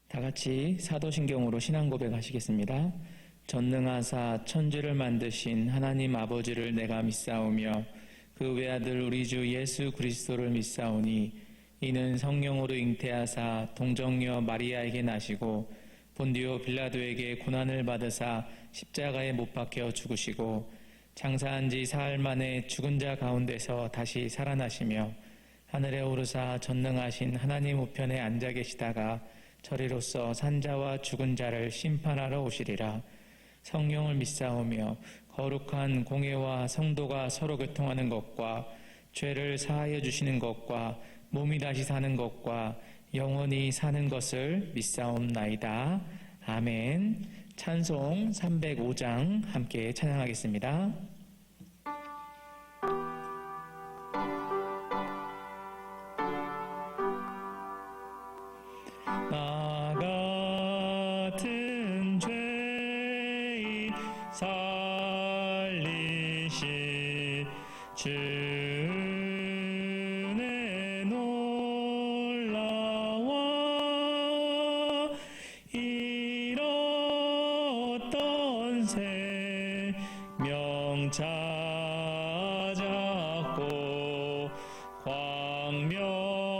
다 같이 사도신경으로 신앙 고백하시겠습니다. 전능하사 천지를 만드신 하나님 아버지를 내가 믿사오며 그 외아들 우리 주 예수 그리스도를 믿사오니 이는 성령으로 잉태하사 동정녀 마리아에게 나시고 본디오 빌라도에게 고난을 받으사 십자가에 못 박혀 죽으시고 장사한 지 사흘 만에 죽은 자 가운데서 다시 살아나시며 하늘에 오르사 전능하신 하나님 우편에 앉아 계시다가 저리로서 산자와 죽은 자를 심판하러 오시리라. 성령을 믿사오며 거룩한 공회와 성도가 서로 교통하는 것과 죄를 사하여 주시는 것과 몸이 다시 사는 것과 영원히 사는 것을 믿사옵나이다. 아멘. 찬송 305장 함께 찬양하겠습니다. 나 같은 죄인 살리시 주네 놀라워 잃었던 생명 찾았고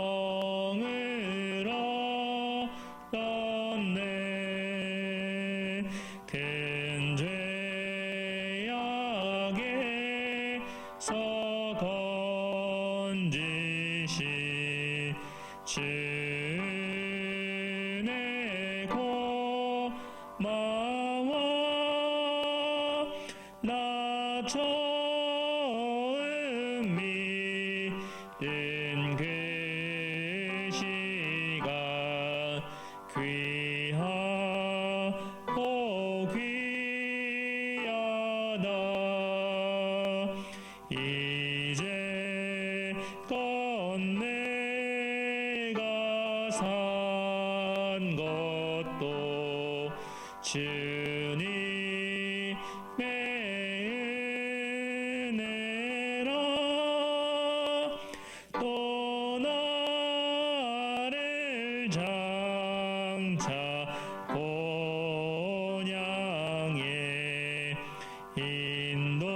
광명을 얻었네. 큰 죄악에서 건지시 주네 고마워. 나 처음 믿은 그 시간 귀하고 귀하다. 이제껏 내가 산 것도 주님의 은혜라. 또 나를 장차 본향에 인도해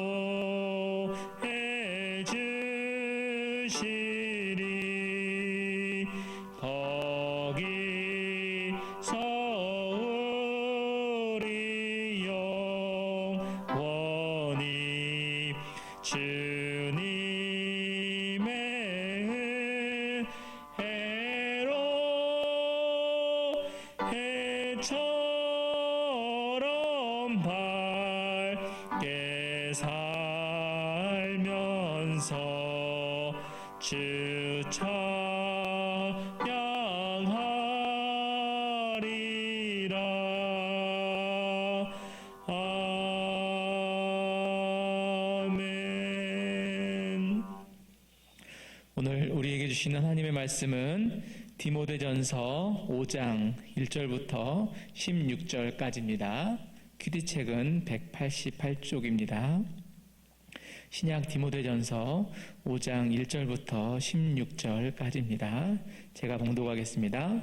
주시리. 거기서 우리 영원히 주님의 은혜로 해처럼 밝게 살면서 주 찬양하리라. 아멘. 오늘 우리에게 주시는 하나님의 말씀은 디모데전서 5장 1절부터 16절까지입니다. 큐티책은 188쪽입니다. 신약 디모데전서 5장 1절부터 16절까지입니다. 제가 봉독하겠습니다.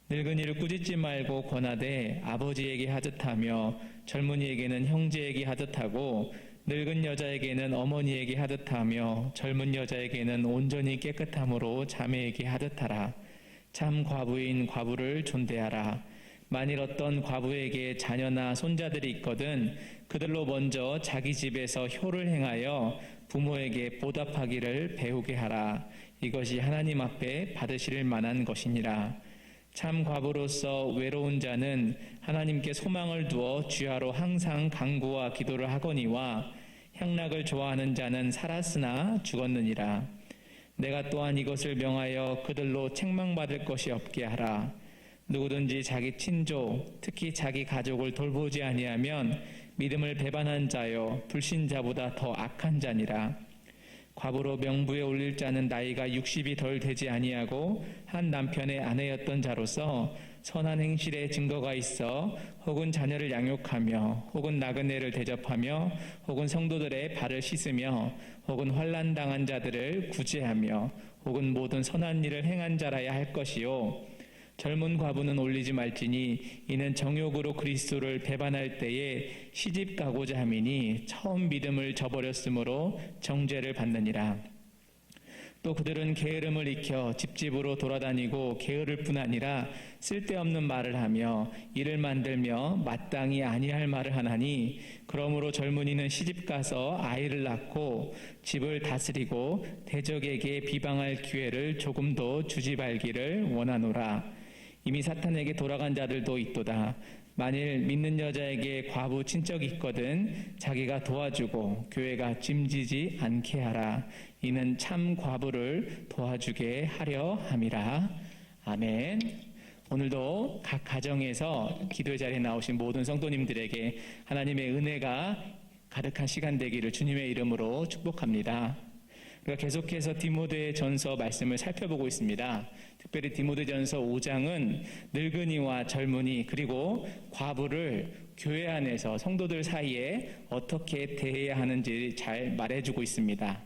늙은이를 꾸짖지 말고 권하되 아버지에게 하듯하며 젊은이에게는 형제에게 하듯하고 늙은 여자에게는 어머니에게 하듯하며 젊은 여자에게는 온전히 깨끗함으로 자매에게 하듯하라. 참 과부인 과부를 존대하라. 만일 어떤 과부에게 자녀나 손자들이 있거든 그들로 먼저 자기 집에서 효를 행하여 부모에게 보답하기를 배우게 하라. 이것이 하나님 앞에 받으실 만한 것이니라. 참 과부로서 외로운 자는 하나님께 소망을 두어 주야로 항상 간구와 기도를 하거니와 향락을 좋아하는 자는 살았으나 죽었느니라. 내가 또한 이것을 명하여 그들로 책망받을 것이 없게 하라. 누구든지 자기 친족, 특히 자기 가족을 돌보지 아니하면 믿음을 배반한 자요 불신자보다 더 악한 자니라. 과부로 명부에 올릴 자는 나이가 60이 덜 되지 아니하고 한 남편의 아내였던 자로서 선한 행실의 증거가 있어 혹은 자녀를 양육하며 혹은 나그네를 대접하며 혹은 성도들의 발을 씻으며 혹은 환난 당한 자들을 구제하며 혹은 모든 선한 일을 행한 자라야 할 것이요 젊은 과부는 올리지 말지니 이는 정욕으로 그리스도를 배반할 때에 시집 가고자 함이니 처음 믿음을 저버렸으므로 정죄를 받느니라. 또 그들은 게으름을 익혀 집집으로 돌아다니고 게으를 뿐 아니라 쓸데없는 말을 하며 일을 만들며 마땅히 아니할 말을 하나니 그러므로 젊은이는 시집가서 아이를 낳고 집을 다스리고 대적에게 비방할 기회를 조금도 주지 말기를 원하노라. 이미 사탄에게 돌아간 자들도 있도다. 만일 믿는 여자에게 과부 친척이 있거든 자기가 도와주고 교회가 짐지지 않게 하라. 이는 참 과부를 도와주게 하려 함이라. 아멘. 오늘도 각 가정에서 기도의 자리에 나오신 모든 성도님들에게 하나님의 은혜가 가득한 시간 되기를 주님의 이름으로 축복합니다. 우리가 계속해서 디모데전서 말씀을 살펴보고 있습니다. 특별히 디모데전서 5장은 늙은이와 젊은이 그리고 과부를 교회 안에서 성도들 사이에 어떻게 대해야 하는지 잘 말해주고 있습니다.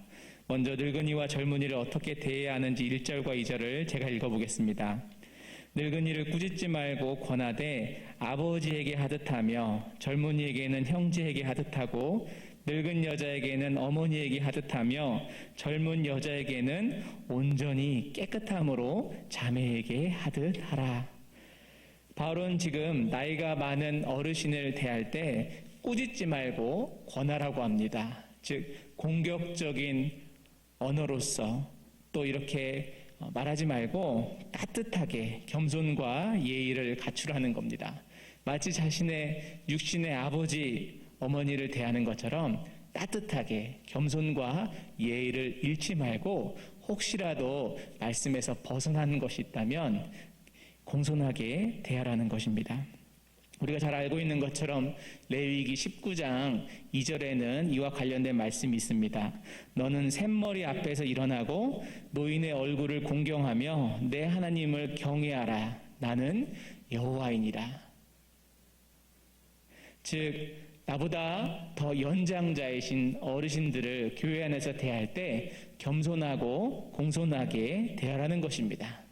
먼저 늙은이와 젊은이를 어떻게 대해야 하는지 1절과 2절을 제가 읽어보겠습니다. 늙은이를 꾸짖지 말고 권하되 아버지에게 하듯하며 젊은이에게는 형제에게 하듯하고 늙은 여자에게는 어머니에게 하듯하며 젊은 여자에게는 온전히 깨끗함으로 자매에게 하듯하라. 바울은 지금 나이가 많은 어르신을 대할 때 꾸짖지 말고 권하라고 합니다. 즉 공격적인 언어로서 또 이렇게 말하지 말고 따뜻하게 겸손과 예의를 갖추라는 겁니다. 마치 자신의 육신의 아버지 어머니를 대하는 것처럼 따뜻하게 겸손과 예의를 잃지 말고 혹시라도 말씀에서 벗어나는 것이 있다면 공손하게 대하라는 것입니다. 우리가 잘 알고 있는 것처럼 레위기 19장 2절에는 이와 관련된 말씀이 있습니다. 너는 샘머리 앞에서 일어나고 노인의 얼굴을 공경하며 내 하나님을 경외하라. 나는 여호와이니라. 즉 나보다 더 연장자이신 어르신들을 교회 안에서 대할 때 겸손하고 공손하게 대하라는 것입니다.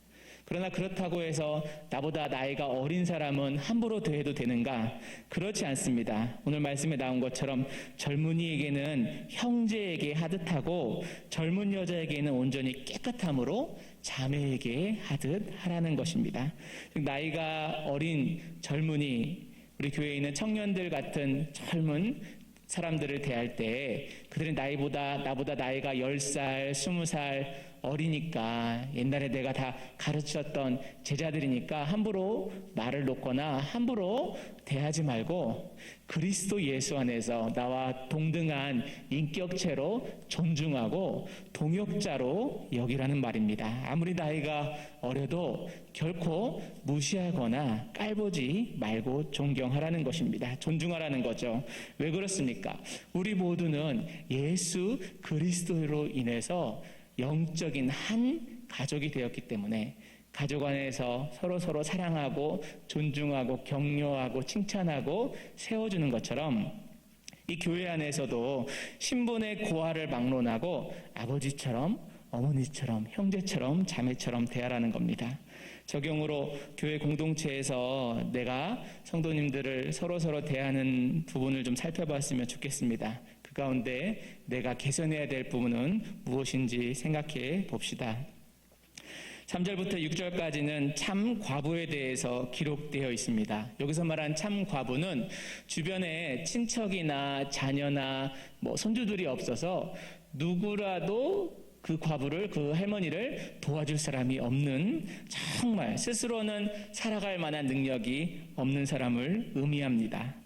그러나 그렇다고 해서 나보다 나이가 어린 사람은 함부로 대해도 되는가? 그렇지 않습니다. 오늘 말씀에 나온 것처럼 젊은이에게는 형제에게 하듯하고 젊은 여자에게는 온전히 깨끗함으로 자매에게 하듯 하라는 것입니다. 나이가 어린 젊은이, 우리 교회에 있는 청년들 같은 젊은 사람들을 대할 때 그들은 나보다 나이가 10살, 20살 어리니까 옛날에 내가 다 가르쳤던 제자들이니까 함부로 말을 놓거나 함부로 대하지 말고 그리스도 예수 안에서 나와 동등한 인격체로 존중하고 동역자로 여기라는 말입니다. 아무리 나이가 어려도 결코 무시하거나 깔보지 말고 존경하라는 것입니다. 존중하라는 거죠. 왜 그렇습니까? 우리 모두는 예수 그리스도로 인해서 영적인 한 가족이 되었기 때문에 가족 안에서 서로 사랑하고 존중하고 격려하고 칭찬하고 세워주는 것처럼 이 교회 안에서도 신분의 고하를 막론하고 아버지처럼 어머니처럼 형제처럼 자매처럼 대하라는 겁니다. 적용으로 교회 공동체에서 내가 성도님들을 서로 대하는 부분을 좀 살펴봤으면 좋겠습니다. 그 가운데 내가 개선해야 될 부분은 무엇인지 생각해 봅시다. 3절부터 6절까지는 참 과부에 대해서 기록되어 있습니다. 여기서 말한 참 과부는 주변에 친척이나 자녀나 손주들이 없어서 누구라도 그 과부를, 그 할머니를 도와줄 사람이 없는, 정말 스스로는 살아갈 만한 능력이 없는 사람을 의미합니다.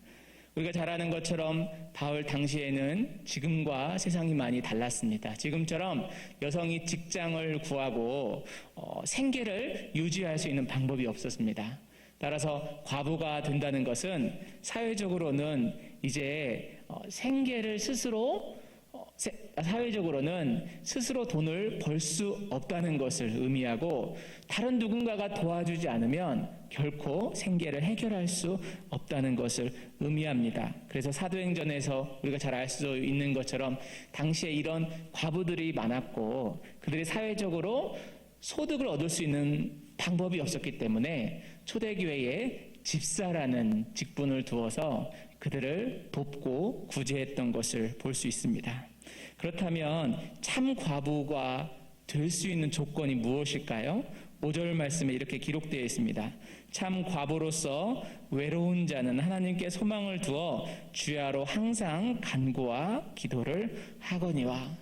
우리가 잘 아는 것처럼 바울 당시에는 지금과 세상이 많이 달랐습니다. 지금처럼 여성이 직장을 구하고 생계를 유지할 수 있는 방법이 없었습니다. 따라서 과부가 된다는 것은 사회적으로는 이제 생계를 사회적으로는 스스로 돈을 벌 수 없다는 것을 의미하고 다른 누군가가 도와주지 않으면 결코 생계를 해결할 수 없다는 것을 의미합니다. 그래서 사도행전에서 우리가 잘 알 수 있는 것처럼 당시에 이런 과부들이 많았고 그들이 사회적으로 소득을 얻을 수 있는 방법이 없었기 때문에 초대교회에 집사라는 직분을 두어서 그들을 돕고 구제했던 것을 볼 수 있습니다. 그렇다면 참 과부가 될 수 있는 조건이 무엇일까요? 5절 말씀에 이렇게 기록되어 있습니다. 참 과부로서 외로운 자는 하나님께 소망을 두어 주야로 항상 간구와 기도를 하거니와.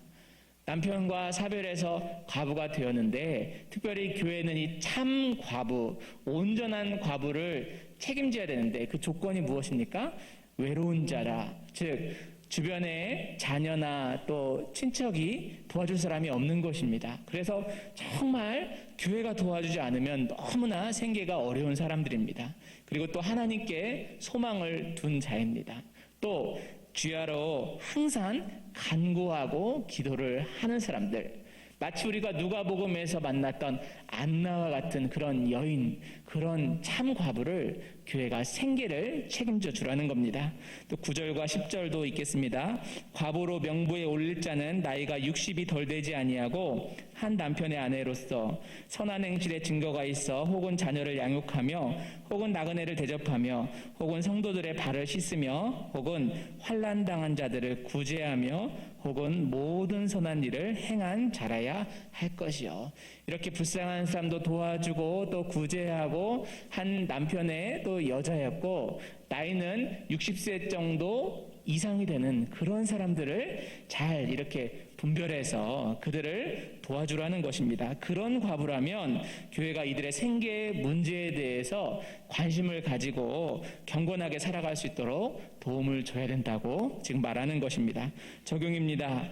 남편과 사별해서 과부가 되었는데 특별히 교회는 이 참 과부, 온전한 과부를 책임져야 되는데 그 조건이 무엇입니까? 외로운 자라, 즉 주변에 자녀나 또 친척이 도와줄 사람이 없는 것입니다. 그래서 정말 교회가 도와주지 않으면 너무나 생계가 어려운 사람들입니다. 그리고 또 하나님께 소망을 둔 자입니다. 또 주야로 항상 간구하고 기도를 하는 사람들, 마치 우리가 누가복음에서 만났던 안나와 같은 그런 여인, 그런 참 과부를 교회가 생계를 책임져 주라는 겁니다. 또 9절과 10절도 있겠습니다. 과부로 명부에 올릴 자는 나이가 60이 덜 되지 아니하고 한 남편의 아내로서 선한 행실의 증거가 있어 혹은 자녀를 양육하며 혹은 나그네를 대접하며 혹은 성도들의 발을 씻으며 혹은 환난 당한 자들을 구제하며 혹은 모든 선한 일을 행한 자라야 할 것이요. 이렇게 불쌍한 사람도 도와주고 또 구제하고 한 남편의 또 여자였고 나이는 60세 정도 이상이 되는 그런 사람들을 잘 이렇게 분별해서 그들을 도와주라는 것입니다. 그런 과부라면 교회가 이들의 생계 문제에 대해서 관심을 가지고 경건하게 살아갈 수 있도록 도움을 줘야 된다고 지금 말하는 것입니다. 적용입니다.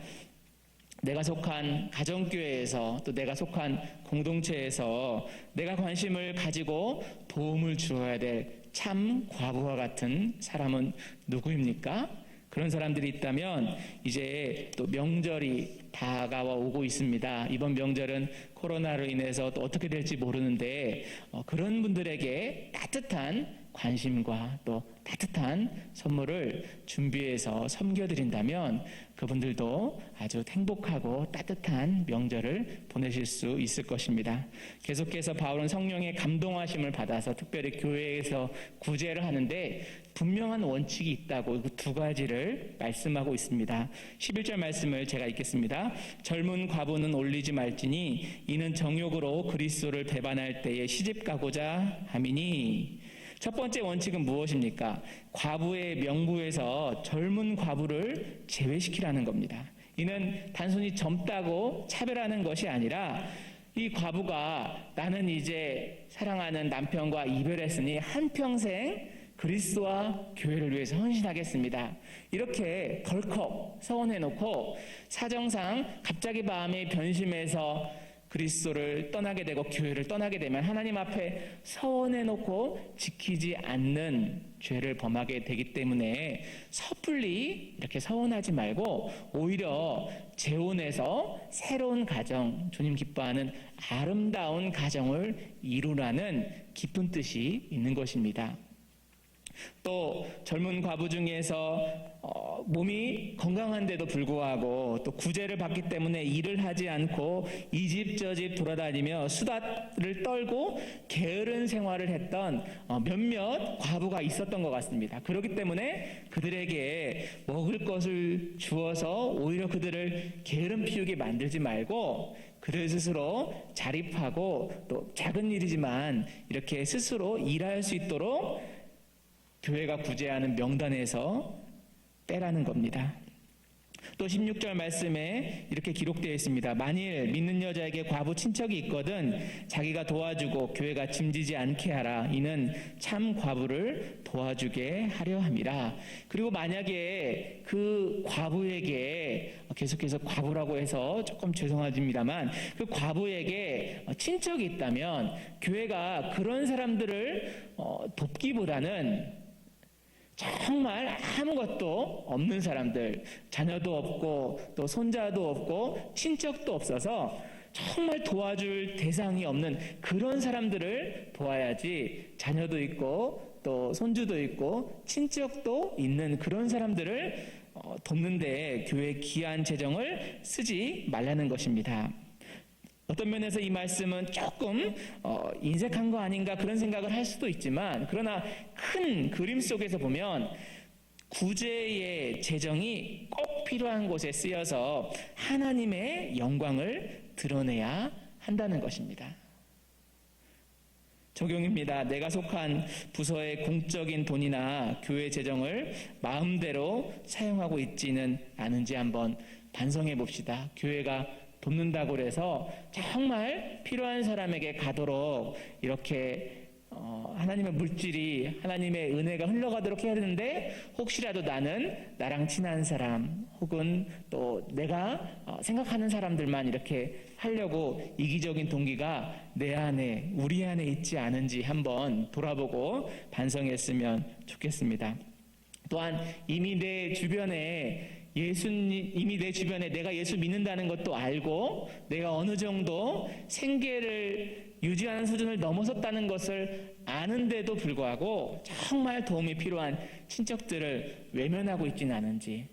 내가 속한 가정교회에서 또 내가 속한 공동체에서 내가 관심을 가지고 도움을 주어야 될 참 과부와 같은 사람은 누구입니까? 그런 사람들이 있다면 이제 또 명절이 다가와 오고 있습니다. 이번 명절은 코로나로 인해서 또 어떻게 될지 모르는데 그런 분들에게 따뜻한 관심과 또 따뜻한 선물을 준비해서 섬겨드린다면 그분들도 아주 행복하고 따뜻한 명절을 보내실 수 있을 것입니다. 계속해서 바울은 성령의 감동하심을 받아서 특별히 교회에서 구제를 하는데 분명한 원칙이 있다고 그 두 가지를 말씀하고 있습니다. 11절 말씀을 제가 읽겠습니다. 젊은 과부는 올리지 말지니 이는 정욕으로 그리스도를 배반할 때에 시집가고자 함이니. 첫 번째 원칙은 무엇입니까? 과부의 명부에서 젊은 과부를 제외시키라는 겁니다. 이는 단순히 젊다고 차별하는 것이 아니라 이 과부가 나는 이제 사랑하는 남편과 이별했으니 한평생 그리스도와 교회를 위해서 헌신하겠습니다. 이렇게 덜컥 서원해놓고 사정상 갑자기 마음이 변심해서 그리스도를 떠나게 되고 교회를 떠나게 되면 하나님 앞에 서원해놓고 지키지 않는 죄를 범하게 되기 때문에 섣불리 이렇게 서원하지 말고 오히려 재혼해서 새로운 가정, 주님 기뻐하는 아름다운 가정을 이루라는 깊은 뜻이 있는 것입니다. 또 젊은 과부 중에서 몸이 건강한데도 불구하고 또 구제를 받기 때문에 일을 하지 않고 이 집 저 집 돌아다니며 수다를 떨고 게으른 생활을 했던 몇몇 과부가 있었던 것 같습니다. 그렇기 때문에 그들에게 먹을 것을 주어서 오히려 그들을 게으름 피우게 만들지 말고 그들 스스로 자립하고 또 작은 일이지만 이렇게 스스로 일할 수 있도록 교회가 구제하는 명단에서 빼라는 겁니다. 또 16절 말씀에 이렇게 기록되어 있습니다. 만일 믿는 여자에게 과부 친척이 있거든 자기가 도와주고 교회가 짐지지 않게 하라. 이는 참 과부를 도와주게 하려 함이라. 그리고 만약에 그 과부에게 계속해서 과부라고 해서 조금 죄송합니다만 그 과부에게 친척이 있다면 교회가 그런 사람들을 돕기보다는 정말 아무것도 없는 사람들, 자녀도 없고 또 손자도 없고 친척도 없어서 정말 도와줄 대상이 없는 그런 사람들을 도와야지, 자녀도 있고 또 손주도 있고 친척도 있는 그런 사람들을 돕는 데 교회 귀한 재정을 쓰지 말라는 것입니다. 어떤 면에서 이 말씀은 조금 인색한 거 아닌가 그런 생각을 할 수도 있지만, 그러나 큰 그림 속에서 보면 구제의 재정이 꼭 필요한 곳에 쓰여서 하나님의 영광을 드러내야 한다는 것입니다. 적용입니다. 내가 속한 부서의 공적인 돈이나 교회 재정을 마음대로 사용하고 있지는 않은지 한번 반성해 봅시다. 교회가 돕는다고 해서 정말 필요한 사람에게 가도록 이렇게 하나님의 물질이, 하나님의 은혜가 흘러가도록 해야 되는데, 혹시라도 나랑 친한 사람 혹은 또 내가 생각하는 사람들만 이렇게 하려고 이기적인 동기가 내 안에, 우리 안에 있지 않은지 한번 돌아보고 반성했으면 좋겠습니다. 또한 이미 내 주변에 내가 예수 믿는다는 것도 알고 내가 어느 정도 생계를 유지하는 수준을 넘어섰다는 것을 아는데도 불구하고 정말 도움이 필요한 친척들을 외면하고 있지는 않은지,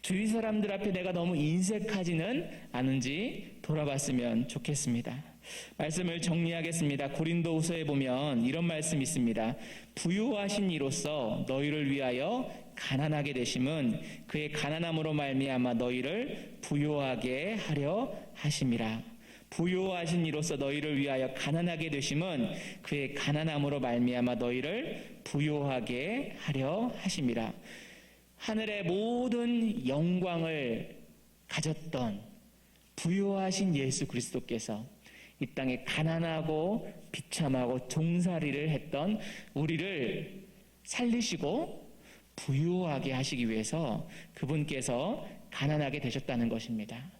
주위 사람들 앞에 내가 너무 인색하지는 않은지 돌아봤으면 좋겠습니다. 말씀을 정리하겠습니다. 고린도후서에 보면 이런 말씀이 있습니다. 부요하신 이로써 너희를 위하여 가난하게 되심은 그의 가난함으로 말미암아 너희를 부요하게 하려 하심이라. 부요하신 이로써 너희를 위하여 가난하게 되심은 그의 가난함으로 말미암아 너희를 부요하게 하려 하심이라. 하늘의 모든 영광을 가졌던 부요하신 예수 그리스도께서 이 땅에 가난하고 비참하고 종살이를 했던 우리를 살리시고 부유하게 하시기 위해서 그분께서 가난하게 되셨다는 것입니다.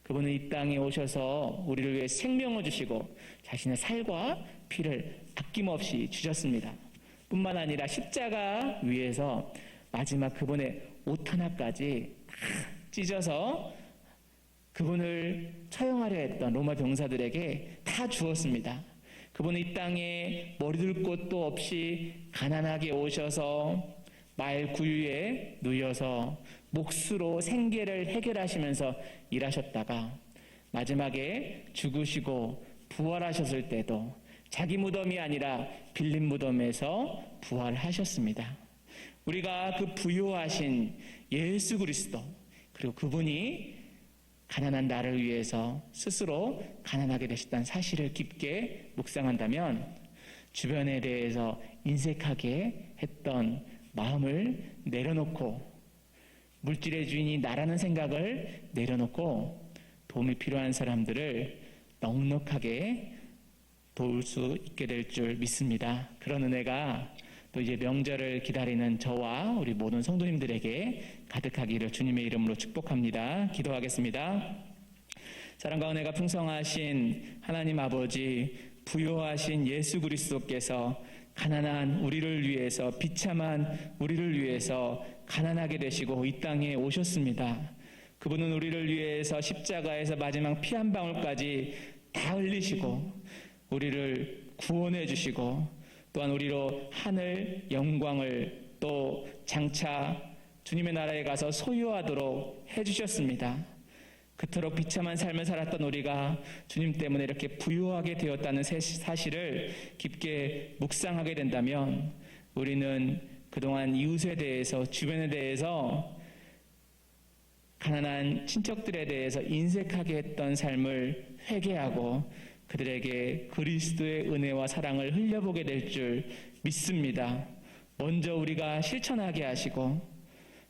그분은 이 땅에 오셔서 우리를 위해 생명을 주시고 자신의 살과 피를 아낌없이 주셨습니다. 뿐만 아니라 십자가 위에서 마지막 그분의 옷 하나까지 찢어서 그분을 처형하려 했던 로마 병사들에게 다 주었습니다. 그분은 이 땅에 머리둘 곳도 없이 가난하게 오셔서 말 구유에 누여서 몫으로 생계를 해결하시면서 일하셨다가 마지막에 죽으시고 부활하셨을 때도 자기 무덤이 아니라 빌린 무덤에서 부활하셨습니다. 우리가 그 부요하신 예수 그리스도, 그리고 그분이 가난한 나를 위해서 스스로 가난하게 되셨다는 사실을 깊게 묵상한다면 주변에 대해서 인색하게 했던 마음을 내려놓고, 물질의 주인이 나라는 생각을 내려놓고 도움이 필요한 사람들을 넉넉하게 도울 수 있게 될 줄 믿습니다. 그런 은혜가 또 이제 명절을 기다리는 저와 우리 모든 성도님들에게 가득하기를 주님의 이름으로 축복합니다. 기도하겠습니다. 사랑과 은혜가 풍성하신 하나님 아버지, 부요하신 예수 그리스도께서 가난한 우리를 위해서, 비참한 우리를 위해서 가난하게 되시고 이 땅에 오셨습니다. 그분은 우리를 위해서 십자가에서 마지막 피 한 방울까지 다 흘리시고 우리를 구원해 주시고, 또한 우리로 하늘 영광을 또 장차 주님의 나라에 가서 소유하도록 해주셨습니다. 그토록 비참한 삶을 살았던 우리가 주님 때문에 이렇게 부유하게 되었다는 사실을 깊게 묵상하게 된다면 우리는 그동안 이웃에 대해서, 주변에 대해서, 가난한 친척들에 대해서 인색하게 했던 삶을 회개하고 그들에게 그리스도의 은혜와 사랑을 흘려보게 될 줄 믿습니다. 먼저 우리가 실천하게 하시고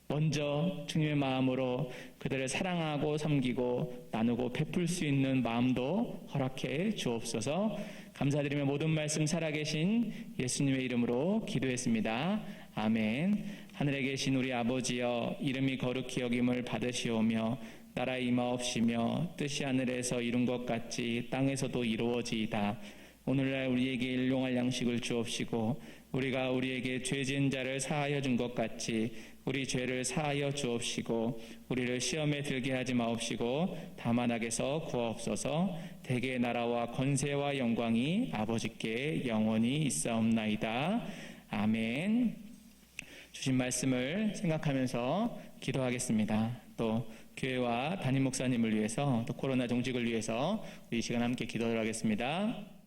먼저 주님의 마음으로 그들을 사랑하고 섬기고 나누고 베풀 수 있는 마음도 허락해 주옵소서. 감사드리며 모든 말씀 살아계신 예수님의 이름으로 기도했습니다. 아멘. 하늘에 계신 우리 아버지여, 이름이 거룩히 여김을 받으시오며 나라 임하옵시며 뜻이 하늘에서 이룬 것 같이 땅에서도 이루어지이다. 오늘날 우리에게 일용할 양식을 주옵시고 우리가 우리에게 죄 지은 자를 사하여 준 것 같이 우리 죄를 사하여 주옵시고 우리를 시험에 들게 하지 마옵시고 다만 악에서 구하옵소서. 대개의 나라와 권세와 영광이 아버지께 영원히 있사옵나이다. 아멘. 주신 말씀을 생각하면서 기도하겠습니다. 또 교회와 담임 목사님을 위해서 또 코로나 종식을 위해서 우리 이 시간 함께 기도를 하겠습니다.